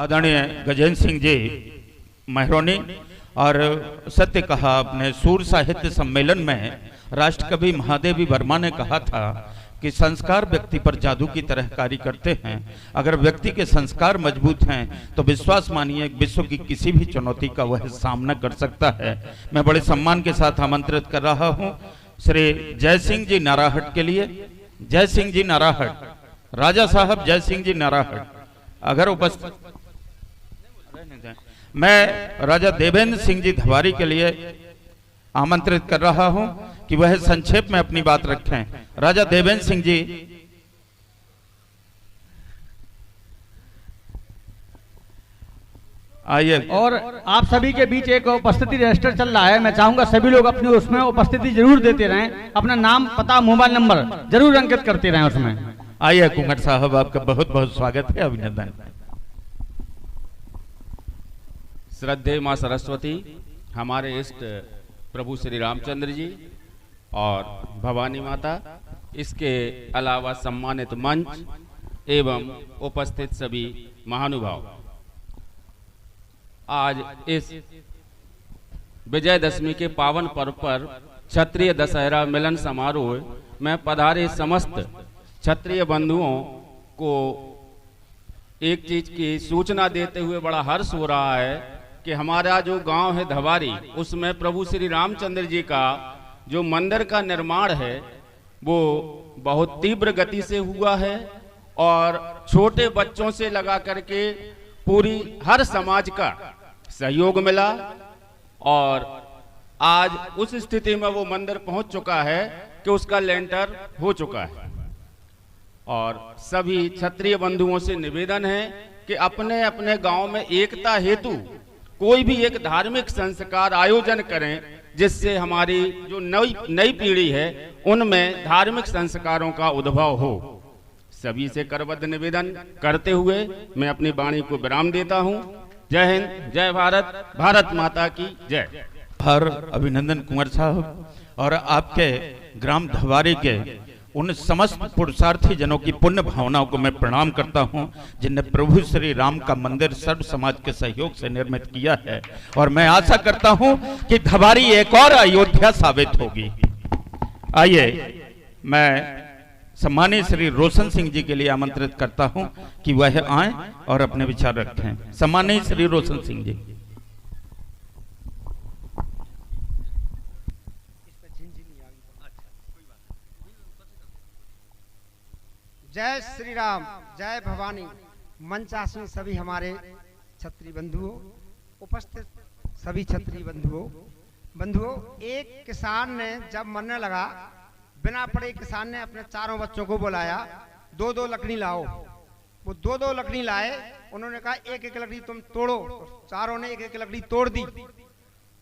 आदरणीय गजेंद्र सिंह जी महरौनी और सत्य कहा अपने सूर साहित्य सम्मेलन में राष्ट्रकवि महादेवी वर्मा ने कहा था कि संस्कार व्यक्ति पर जादू की तरह कार्य करते हैं। अगर व्यक्ति के संस्कार मजबूत हैं तो विश्वास मानिए विश्व की किसी भी चुनौती का वह सामना कर सकता है। मैं बड़े सम्मान के साथ आमंत्रित कर रहा हूं श्री जय सिंह जी नाराहट के लिए। जय सिंह जी नाराहट, राजा साहब जय सिंह जी नाराहट अगर उपस्थित। मैं राजा देवेंद्र सिंह जी धवारी के लिए आमंत्रित कर रहा हूं कि वह संक्षेप में अपनी बात रखें। राजा देवेंद्र सिंह जी। आइए। और आप सभी के बीच एक उपस्थिति रजिस्टर चल रहा है। मैं चाहूंगा सभी लोग अपनी उसमें उपस्थिति जरूर देते रहें, अपना नाम पता मोबाइल नंबर जरूर अंकित करते रहें उसमें। आइए कुंवर साहब, आपका बहुत बहुत स्वागत है, अभिनंदन। श्रद्धेय मां सरस्वती, हमारे इष्ट प्रभु श्री रामचंद्र जी और भवानी माता, इसके अलावा सम्मानित मंच एवं उपस्थित सभी महानुभाव, आज इस विजयदशमी के पावन पर्व पर क्षत्रिय दशहरा मिलन समारोह में पधारे समस्त क्षत्रिय बंधुओं को एक चीज की सूचना देते हुए बड़ा हर्ष हो रहा है कि हमारा जो गांव है धवारी, उसमें प्रभु श्री रामचंद्र जी का जो मंदिर का निर्माण है वो बहुत तीव्र गति से हुआ है और छोटे बच्चों से लगा करके पूरी हर समाज का सहयोग मिला और आज उस स्थिति में वो मंदिर पहुंच चुका है कि उसका लेंटर हो चुका है। और सभी क्षत्रिय बंधुओं से निवेदन है कि अपने अपने गांव में एकता हेतु कोई भी एक धार्मिक संस्कार आयोजन करें, जिससे हमारी जो नई पीढ़ी है उनमें धार्मिक संस्कारों का उद्भव हो। सभी से करबद्ध निवेदन करते हुए मैं अपनी वाणी को विराम देता हूं। जय हिंद, जय भारत, भारत माता की जय। हर अभिनंदन कुंवर साहब और आपके ग्राम धवारी के उन समस्त पुरुषार्थी जनों की पुण्य भावनाओं को मैं प्रणाम करता हूं जिनने प्रभु श्री राम का मंदिर सर्व समाज के सहयोग से निर्मित किया है। और मैं आशा करता हूं कि धवारी एक और अयोध्या साबित होगी। आइए, मैं सम्मानित श्री रोशन सिंह जी के लिए आमंत्रित करता हूं कि वह आए और अपने विचार रखें। सम्मानित श्री रोशन सिंह जी। जय श्री राम, जय भवानी। मंचासीन सभी हमारे क्षत्रिय बंधुओं, उपस्थित सभी क्षत्रिय बंधुओं, एक किसान ने जब मरने लगा, बिना पढ़े किसान ने अपने चारों बच्चों को बुलाया, दो दो लकड़ी लाओ। वो दो दो लकड़ी लाए। उन्होंने कहा एक एक लकड़ी तुम तोड़ो। चारों ने एक एक लकड़ी तोड़ दी।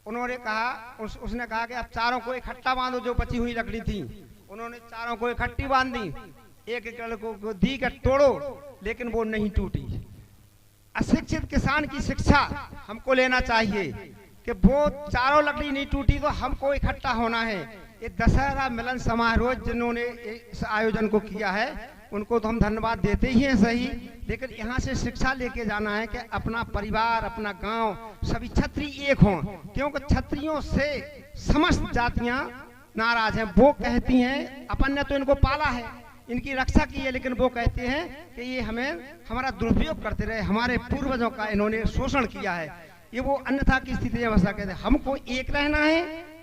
उन्होंने कहा उसने कहा कि अब चारों को इकट्ठा बांधो, जो बची हुई लकड़ी थी। उन्होंने चारों को इकट्ठी बांध दी, एक एक लकड़ी को दी कर तोड़ो, लेकिन वो नहीं टूटी। अशिक्षित किसान की शिक्षा हमको लेना चाहिए कि वो चारों लकड़ी नहीं टूटी तो हमको इकट्ठा होना है। ये दशहरा मिलन समारोह जिन्होंने इस आयोजन को किया है उनको तो हम धन्यवाद देते ही हैं सही, लेकिन यहाँ से शिक्षा लेके जाना है कि अपना परिवार, अपना गांव, सभी क्षत्रिय एक हों, क्योंकि क्षत्रियों से समस्त जातियां नाराज हैं। वो कहती हैं अपन ने तो इनको पाला है, इनकी रक्षा की है, लेकिन वो कहते हैं कि ये हमारा दुरुपयोग करते रहे, हमारे पूर्वजों का इन्होंने शोषण किया है। ये वो अन्यथा की स्थिति है। वैसा कहते हैं हमको एक रहना है,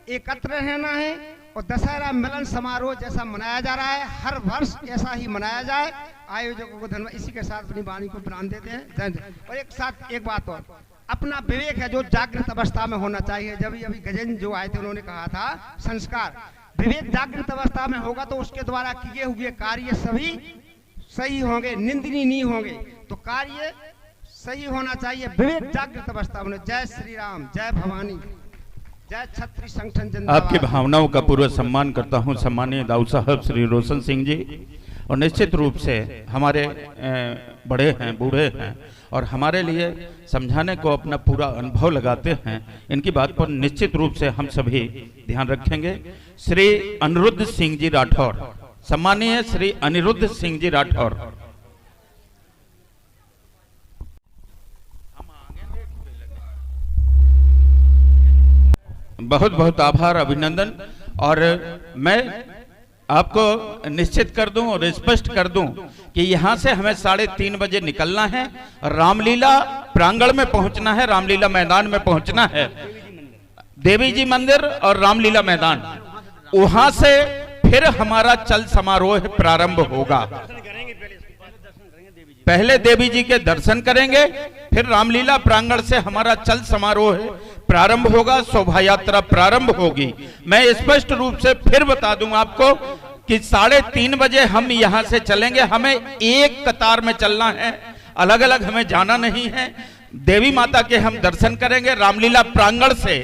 एकत्र रहना है और दशहरा मिलन समारोह जैसा मनाया जा रहा है हर वर्ष ऐसा ही मनाया जाए। आयोजकों को धन्यवाद। इसी के साथ अपनी वाणी को विराम देते हैं। और एक बात और, अपना विवेक है जो जागृत अवस्था में होना चाहिए। जब अभी गजेंद्र जो आए थे उन्होंने कहा था संस्कार, विवेक जागृत अवस्था में होगा तो उसके द्वारा किए हुए कार्य सभी सही होंगे, निंदनीय नहीं होंगे। तो कार्य सही होना चाहिए विवेक जागृत अवस्था में। जय श्री राम, जय भवानी, जय क्षत्रिय संगठन जिंदाबाद। आपकी भावनाओं का पूरा सम्मान करता हूं सम्मानीय दाऊ साहब श्री रोशन सिंह जी। और निश्चित रूप से हमारे बड़े हैं, बूढ़े हैं और हमारे लिए समझाने को अपना पूरा अनुभव लगाते हैं। इनकी बात पर निश्चित रूप से हम सभी ध्यान रखेंगे। श्री अनिरुद्ध सिंह जी राठौर, सम्मानीय श्री अनिरुद्ध सिंह जी राठौर। बहुत बहुत आभार, अभिनंदन। और मैं आपको निश्चित कर दूं और स्पष्ट कर दूं कि यहां से हमें 3:30 बजे निकलना है, रामलीला प्रांगण में पहुंचना है, रामलीला मैदान में पहुंचना है, देवी जी मंदिर और रामलीला मैदान, वहां से फिर हमारा चल समारोह प्रारंभ होगा। पहले देवी जी के दर्शन करेंगे, फिर रामलीला प्रांगण से हमारा चल समारोह प्रारंभ होगा, शोभा यात्रा प्रारंभ होगी। मैं स्पष्ट रूप से फिर बता दूं आपको कि 3:30 बजे हम यहां से चलेंगे। हमें एक कतार में चलना है, अलग अलग हमें जाना नहीं है। देवी माता के हम दर्शन करेंगे, रामलीला प्रांगण से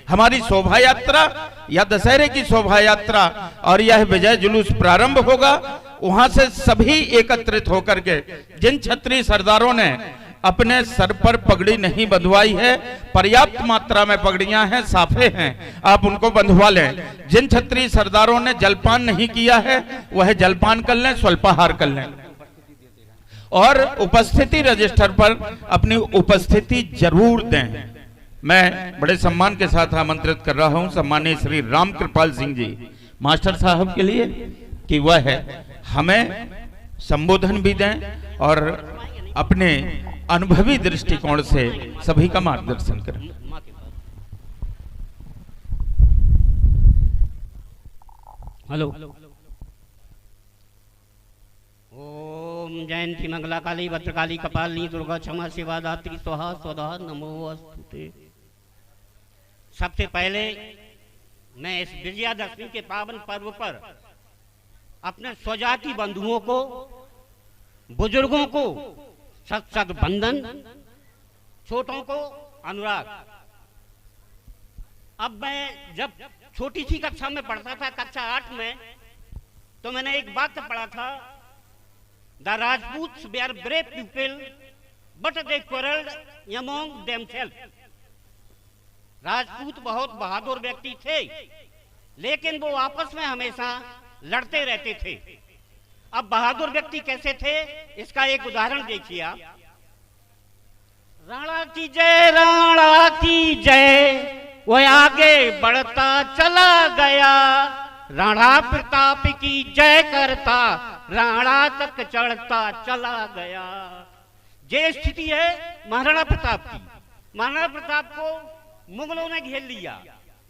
हमारी शोभा यात्रा या दशहरे की शोभा यात्रा और यह विजय जुलूस प्रारंभ होगा। वहां से सभी एकत्रित होकर के, जिन क्षत्रिय सरदारों ने अपने सर पर पगड़ी नहीं बंधवाई है, पर्याप्त मात्रा में पगड़ियां हैं, साफे हैं, आप उनको बंधवा लें। जिन क्षत्रिय सरदारों ने जलपान नहीं किया है वह जलपान कर लें, स्वल्पाहार कर लें और उपस्थिति रजिस्टर पर अपनी उपस्थिति जरूर दें। मैं बड़े सम्मान के साथ आमंत्रित कर रहा हूं सम्मानीय श्री राम कृपाल सिंह जी मास्टर साहब के लिए कि वह हमें संबोधन भी दें और अपने अनुभवी दृष्टिकोण से सभी का मार्गदर्शन करें। हेलो। ओम जयंती मंगला काली भद्रकाली कपालिनी दुर्गा क्षमा शिवा दात्री स्वाहा स्वधा नमो अस्तुते। सबसे पहले मैं इस विजयादशमी के पावन पर्व पर अपने स्वजाति बंधुओं को, बुजुर्गों को सत सत बंधन, छोटों को अनुराग। अब मैं जब छोटी सी कक्षा में पढ़ता था, कक्षा 8 में, तो मैंने एक वाक्य पढ़ा था, the Rajputs were brave people but they quarrelled among themselves. Rajput बहुत बहादुर व्यक्ति थे, लेकिन वो आपस में हमेशा लड़ते रहते थे। अब बहादुर व्यक्ति कैसे थे, इसका एक उदाहरण देखिए आप। राणा की जय, राणा की जय, वो आगे बढ़ता चला गया। राणा प्रताप की जय करता, राणा तक चढ़ता चला गया। ये स्थिति है महाराणा प्रताप की। महाराणा प्रताप को मुगलों ने घेर लिया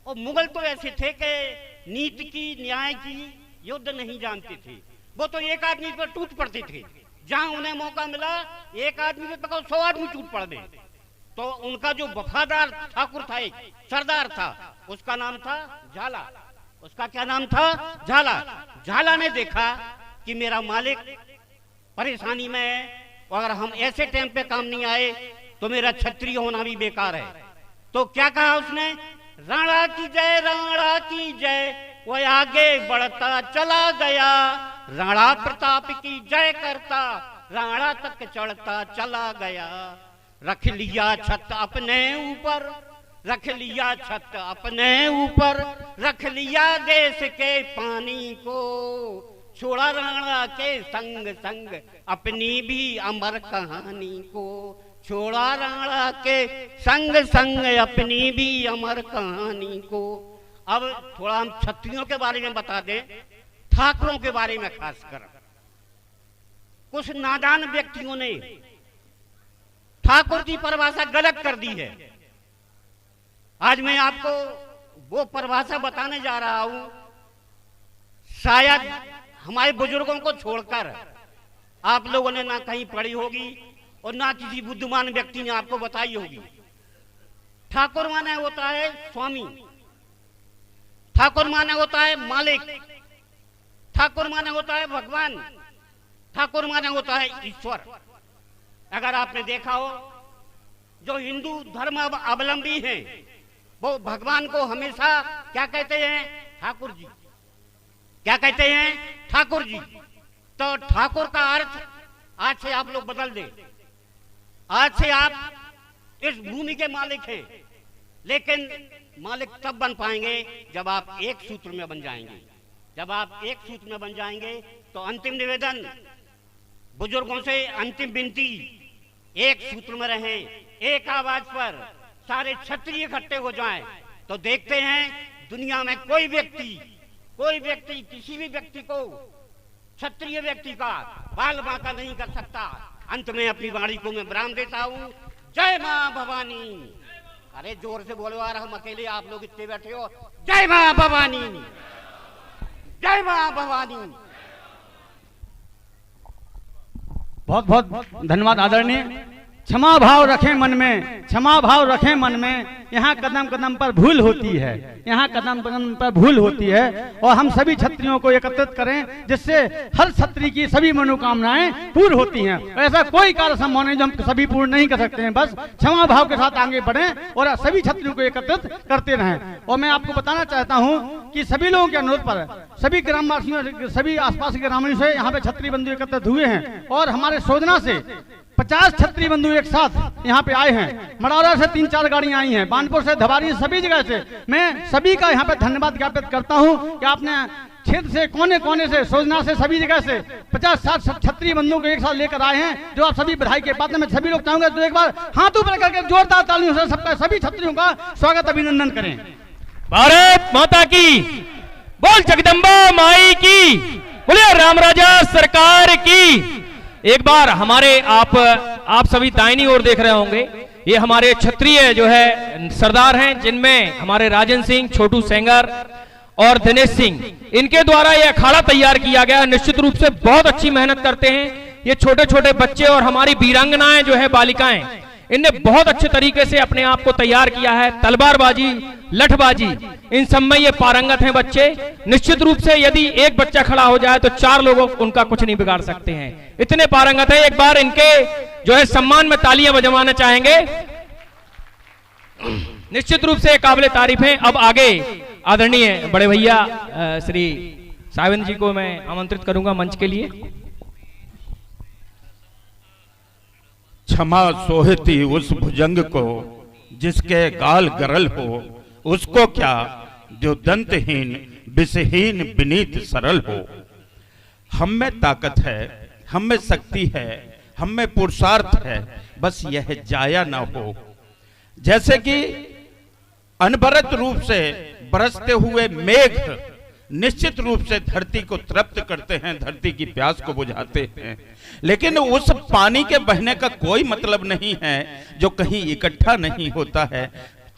और मुगल तो ऐसे थे कि नीति की, न्याय की युद्ध नहीं जानते थे। वो तो एक आदमी पर टूट पड़ते थे, जहां उन्हें मौका मिला एक आदमी पे पकड़ो 100 आदमी टूट पड़ दे। तो उनका जो वफादार ठाकुर था, एक सरदार था, उसका नाम था झाला। उसका क्या नाम था? झाला। झाला ने देखा कि मेरा मालिक परेशानी में है, अगर हम ऐसे टाइम पे काम नहीं आए तो मेरा क्षत्रिय होना भी बेकार है। तो क्या कहा उसने? राणा की जय, राणा की जय, वो आगे बढ़ता चला गया। राणा प्रताप की जय करता, राणा तक चढ़ता चला गया। रख लिया छत अपने ऊपर, रख लिया छत अपने ऊपर, रख लिया देश के पानी को। छोड़ा राणा के संग संग अपनी भी अमर कहानी को। छोड़ा राणा के संग संग अपनी भी अमर कहानी को। अब थोड़ा हम क्षत्रियों के बारे में बता दें, ठाकुरों के बारे में खासकर। कुछ नादान व्यक्तियों ने ठाकुर की परिभाषा गलत कर दी है। आज मैं आपको वो परिभाषा बताने जा रहा हूं, शायद हमारे बुजुर्गों को छोड़कर आप लोगों ने ना कहीं पढ़ी होगी और ना किसी बुद्धिमान व्यक्ति ने आपको बताई होगी। ठाकुर माने होता है स्वामी, ठाकुर माने होता है मालिक, ठाकुर माने होता है भगवान, ठाकुर माने होता है ईश्वर। अगर आपने देखा हो, जो हिंदू धर्म अवलंबी हैं वो भगवान को हमेशा क्या कहते हैं? ठाकुर जी। क्या कहते हैं? ठाकुर जी। तो ठाकुर का अर्थ आज से आप लोग बदल दें। आज से आप इस भूमि के मालिक हैं, लेकिन मालिक तब बन पाएंगे जब आप एक सूत्र में बन जाएंगे। जब आप एक सूत्र में बन जाएंगे तो अंतिम निवेदन बुजुर्गों से, अंतिम विनती, एक सूत्र में रहें, एक आवाज पर सारे क्षत्रिय इकट्ठे हो जाएं तो देखते हैं दुनिया में कोई व्यक्ति किसी भी व्यक्ति को क्षत्रिय व्यक्ति का बाल बांका नहीं कर सकता। अंत में अपनी वाणी को मैं विराम देता हूँ। जय मां भवानी। अरे जोर से बोलो यार, हम अकेले आप लोग इतने बैठे हो। जय मां भवानी, जय मां भवानी। बहुत बहुत धन्यवाद आदरणीय। क्षमा भाव रखें मन में, क्षमा भाव रखें मन में। यहाँ कदम कदम पर भूल होती है, यहाँ कदम कदम पर भूल होती है। और हम सभी क्षत्रियों को एकत्रित करें जिससे हर क्षत्रिय की सभी मनोकामनाएं पूर्ण होती हैं। ऐसा कोई कार्य संभव नहीं जो हम सभी पूर्ण नहीं कर सकते हैं। बस क्षमा भाव के साथ आगे बढ़ें और सभी क्षत्रियों को एकत्रित करते रहें। और मैं आपको बताना चाहता हूँ कि सभी लोगों के अनुरोध पर सभी ग्रामवासियों, सभी आसपास के ग्रामीणों से यहाँ पे क्षत्रिय बंधु एकत्रित हुए हैं। और हमारे सोजना से 50 क्षत्रिय बंधु एक साथ यहाँ पे आए हैं। मड़ौरा से 3-4 गाड़ियां आई हैं, बानपुर से, धबारी, सभी जगह से। मैं सभी का यहाँ पे धन्यवाद ज्ञापित करता हूँ कि आपने क्षेत्र से, कोने कोने से, सोजना से, सभी जगह से 50-60 क्षत्रिय बंधुओं को एक साथ लेकर आए हैं, जो आप सभी बधाई के बाद में सभी लोग चाहूंगा तो एक बार हाथ ऊपर करके जोरदार तालियों से सबका, सभी क्षत्रियों का स्वागत अभिनंदन करें। भारत माता की, बोल जगदम्बा माई की, बोले राम राजा सरकार की। एक बार हमारे आप सभी दाहिनी ओर देख रहे होंगे, ये हमारे क्षत्रिय जो है सरदार हैं, जिनमें हमारे राजन सिंह, छोटू सेंगर और दिनेश सिंह, इनके द्वारा यह अखाड़ा तैयार किया गया। निश्चित रूप से बहुत अच्छी मेहनत करते हैं ये छोटे छोटे बच्चे और हमारी वीरांगनाएं जो है बालिकाएं, इनने बहुत अच्छे तरीके से अपने आप को तैयार किया है। तलवारबाजी, लठबाजी, इन सब में ये पारंगत हैं बच्चे। निश्चित रूप से यदि एक बच्चा खड़ा हो जाए तो 4 लोगों उनका कुछ नहीं बिगाड़ सकते हैं, इतने पारंगत हैं। एक बार इनके जो है सम्मान में तालियां बजवाना चाहेंगे। निश्चित रूप से काबिले तारीफ हैं। अब आगे आदरणीय बड़े भैया श्री साविंद जी को मैं आमंत्रित करूंगा मंच के लिए। क्षमा सोहती उस भुजंग को जिसके गाल गरल हो, उसको क्या जो दंतहीन विषहीन विनीत सरल हो। हम में ताकत है, हम में शक्ति है, हम में पुरुषार्थ है, बस यह जाया ना हो। जैसे कि अनवरत रूप से बरसते हुए मेघ निश्चित रूप से धरती को तृप्त करते हैं, धरती की प्यास को बुझाते हैं, लेकिन उस पानी के बहने का कोई मतलब नहीं है जो कहीं इकट्ठा नहीं होता है,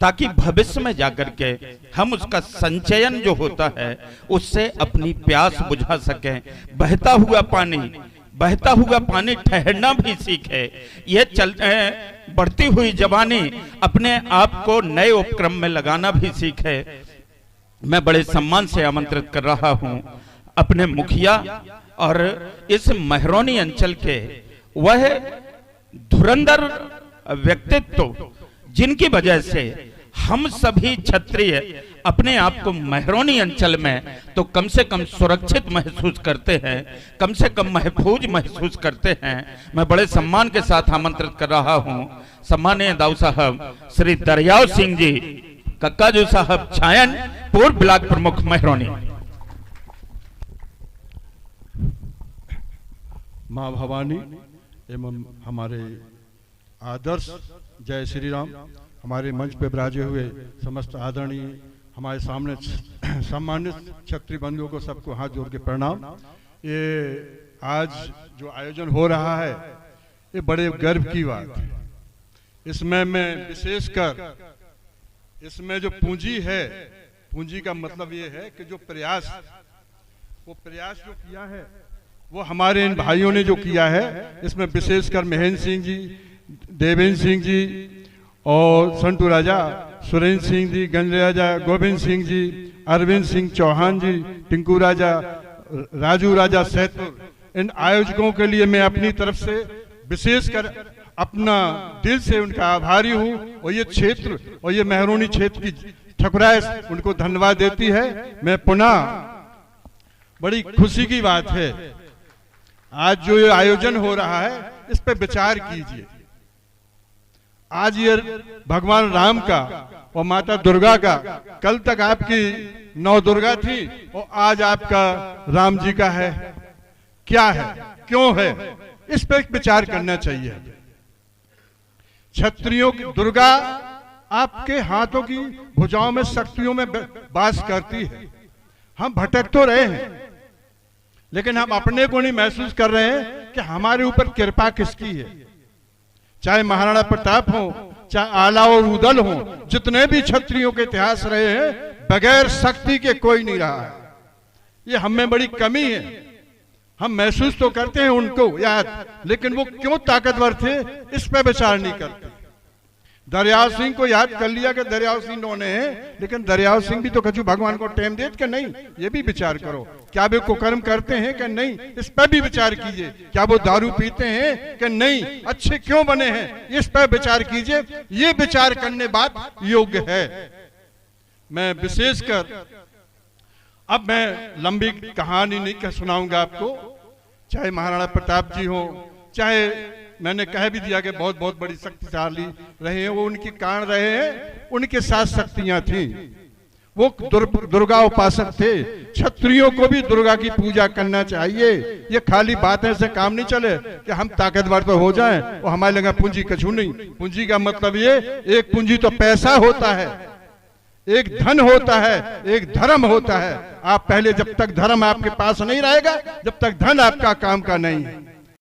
ताकि भविष्य में जाकर के हम उसका संचयन जो होता है उससे अपनी प्यास बुझा सकें। बहता हुआ पानी ठहरना भी सीखे। यह बढ़ती हुई जवानी अपने आप को नए उपक्रम में लगाना भी सीखे। मैं बड़े सम्मान से आमंत्रित कर रहा हूं अपने मुखिया और इस महरौनी अंचल के वह धुरंधर व्यक्तित्व जिनकी वजह से हम सभी क्षत्रिय अपने आप को महरौनी अंचल में तो कम से कम सुरक्षित महसूस करते हैं, कम से कम महफूज महसूस करते हैं। मैं बड़े सम्मान के साथ आमंत्रित कर रहा हूं सम्मानीय दाऊ साहब श्री दरियाव सिंह जी कक्काजू साहब छायन, पूर्व ब्लॉक प्रमुख महरौनी। माँ भवानी एवं हमारे आदर्श जय श्री राम, हमारे मंच पे विराजे हुए समस्त आदरणीय हमारे सामने सम्मानित क्षत्रिय बंधुओं को सबको हाथ जोड़ के प्रणाम। ये आज जो आयोजन हो रहा है ये बड़े गर्व की बात है। इसमें मैं विशेषकर इसमें जो पूंजी है, पूंजी का मतलब ये है कि जो प्रयास जो किया है वो हमारे इन भाइयों ने जो किया है, इसमें विशेषकर महेंद्र सिंह जी, देवेंद्र सिंह जी और संटू राजा, सुरेंद्र सिंह जी, गंज राजा, गोविंद सिंह जी, अरविंद सिंह चौहान जी, टिंकू राजा, राजू राजा सैदपुर, इन आयोजकों के लिए मैं अपनी तरफ से विशेषकर अपना दिल से उनका आभारी हूँ। और ये क्षेत्र और ये महरौनी क्षेत्र की ठकुराई उनको धन्यवाद देती है। मैं पुनः बड़ी खुशी की बात है आज जो ये आयोजन हो रहा है इस पे विचार कीजिए। आज ये भगवान राम का और माता दुर्गा का, कल तक आपकी नौ दुर्गा थी और आज आपका राम जी का है। क्या है, क्यों है, इस पे विचार करना चाहिए। क्षत्रियों की दुर्गा आपके हाथों की भुजाओं में शक्तियों में वास करती है। हम भटक तो रहे हैं, लेकिन हम अपने को नहीं महसूस कर रहे हैं कि हमारे ऊपर कृपा किसकी है। चाहे महाराणा प्रताप हो, चाहे आला और उदल हो, जितने भी क्षत्रियों के इतिहास रहे हैं, बगैर शक्ति के कोई नहीं रहा है। ये हम में बड़ी कमी है। हम महसूस तो करते हैं उनको याद, लेकिन वो क्यों ताकतवर थे इस पे विचार नहीं करते। दरियाव सिंह को याद कर लिया कि दरियाव सिंह नौने हैं, लेकिन दरियाव सिंह भी तो कछु भगवान को टाइम देते कि नहीं, ये भी विचार करो। क्या वे कुकर्म करते हैं कि नहीं, इस पर भी विचार कीजिए। क्या वो दारू पीते हैं कि नहीं, अच्छे क्यों बने हैं, इस पर विचार कीजिए। ये विचार करने बात योग्य है। मैं विशेषकर अब मैं लंबी कहानी नहीं सुनाऊंगा आपको। चाहे महाराणा प्रताप जी हो, चाहे मैंने कह भी दिया कि बहुत बहुत बड़ी शक्तिशाली रहे हैं, वो उनके कारण रहे हैं, उनके साथ शक्तियां थी। वो दुर्गा उपासक थे। क्षत्रियों को भी दुर्गा की पूजा करना चाहिए। ये खाली बातें से काम नहीं चले कि हम ताकतवर तो हो जाएं और हमारे लगा पूंजी कछु नहीं। पूंजी का मतलब ये, एक पूंजी तो पैसा होता है, एक धन होता है, एक धर्म होता है। आप पहले जब तक धर्म आपके पास नहीं रहेगा, जब तक धन आपका काम का नहीं है।